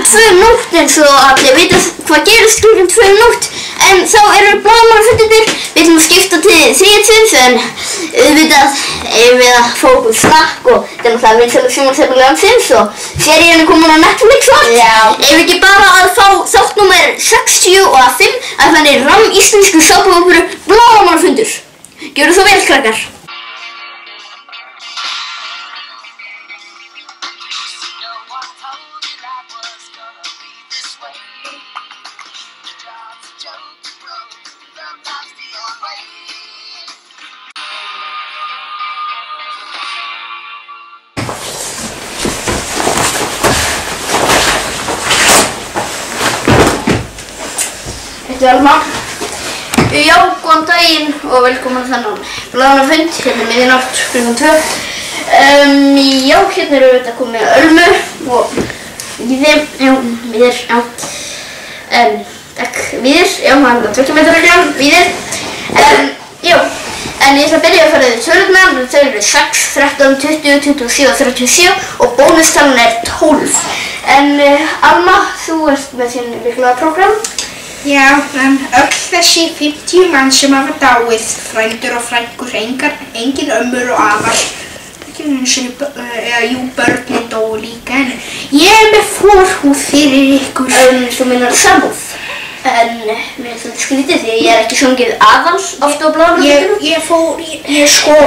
2 eins og allir vita hvað gerist klukkan 2 en þá eru blaðamannafundirnir. Við ætlum að skipta til 3 en auðvitað eigum við að fá okkur snakk og þetta náttúrulega vinsælu sjónvarpsefni landsins og serían komin á Netflix og allt. Eigum við ekki bara að fá þátt númer 65 að þannig íslensku sápuóperu blaðamannafundur. Gjörðu svo vel, krakkar. Alma. Já, góðan daginn og velkomin að þennan blaðamannafund, hérna miðjátt klukkan 2. Já, hérna eru við komið með Ölmu og Víðir, takk, Víðir, já, hann er 20 metra reglan, Víðir. Já, en ég ætla að byrja að fara yfir tölurnar, þau eru 6, 13, 20, 27 og 37 og bónustalan er 12. Alma, þú ert með þinn mikilvæga prógram. Já, en öll þessi 50 mann sem hafa dáið, frændur og frængur, engin ömmur og afar, jú, börnin dóu líka, en ég er með forhúð fyrir ykkur. Þú meinar samúð, en mér er þetta skrítið því ég er ekki sungið aðals oft á blaðamannafundinum. Ég sko,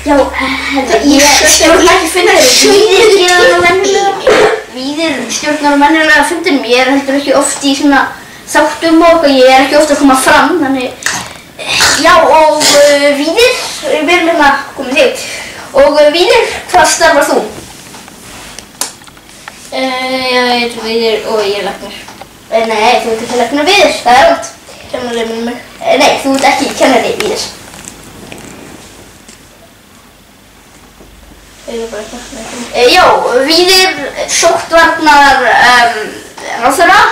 já, ég stjórnar ekki fundinum. Víðir stjórnar á venjulega fundinum. Ég er heldur ekki oft í svona þáttum og ég er ekki oft að koma fram, þannig... Já, og Víðir, við erum hérna komið þig. Og Víðir, hvað starfar þú? Já, ég heiti Víðir og ég er læknir. Nei, þú ert ekki læknir Víðir, það er rátt. Kennari með mig. Nei, þú ert ekki kennari Víðir. Já, Víðir sóttvarnar ráðherra.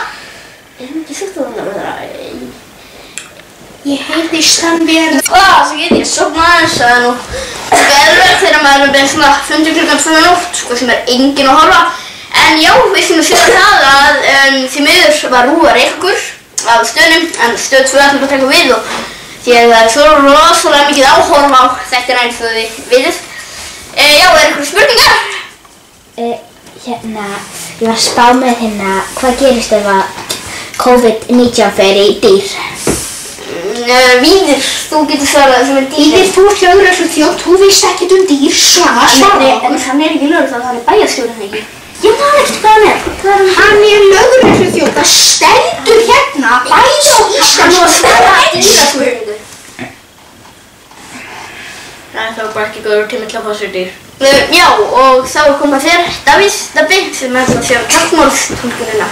Er hann ekki sóttvarnar ráðherra? ég heyrðist hann vera... Það get ég sofnaði aðeins, það er nú erfitt þegar maður er með svona fundur klukkan 2 sem er enginn að horfa. En já, við skulum segja það að því miður var rúðar ykkur af stöðnum, en stöð 2 ætlum að taka við og því að það er svo rosalega mikið áhorf á þetta eins og þið vitið. Já, er ykkur spurningar? Ég var að spá með hvað gerist ef að COVID-19 fer í dýr? Víðir, þú getur svarað sem er dýr. Víðir, þú ert lögregluþjónn, þú veist ekkert dýr, svara En hann er ekki lögregluþjónn, hann er bæjarstjórinn, ekki? Já, það er ekkert hvað hann er. Hann er lögregluþjónn, það stendur hérna, bæði á íslensku og dýraspurningu. Það var bara ekki góður tími til að fá sér dýr. Já, og þá kom að þér, Dabbi, sem er að sjá táknmálstúlkunina.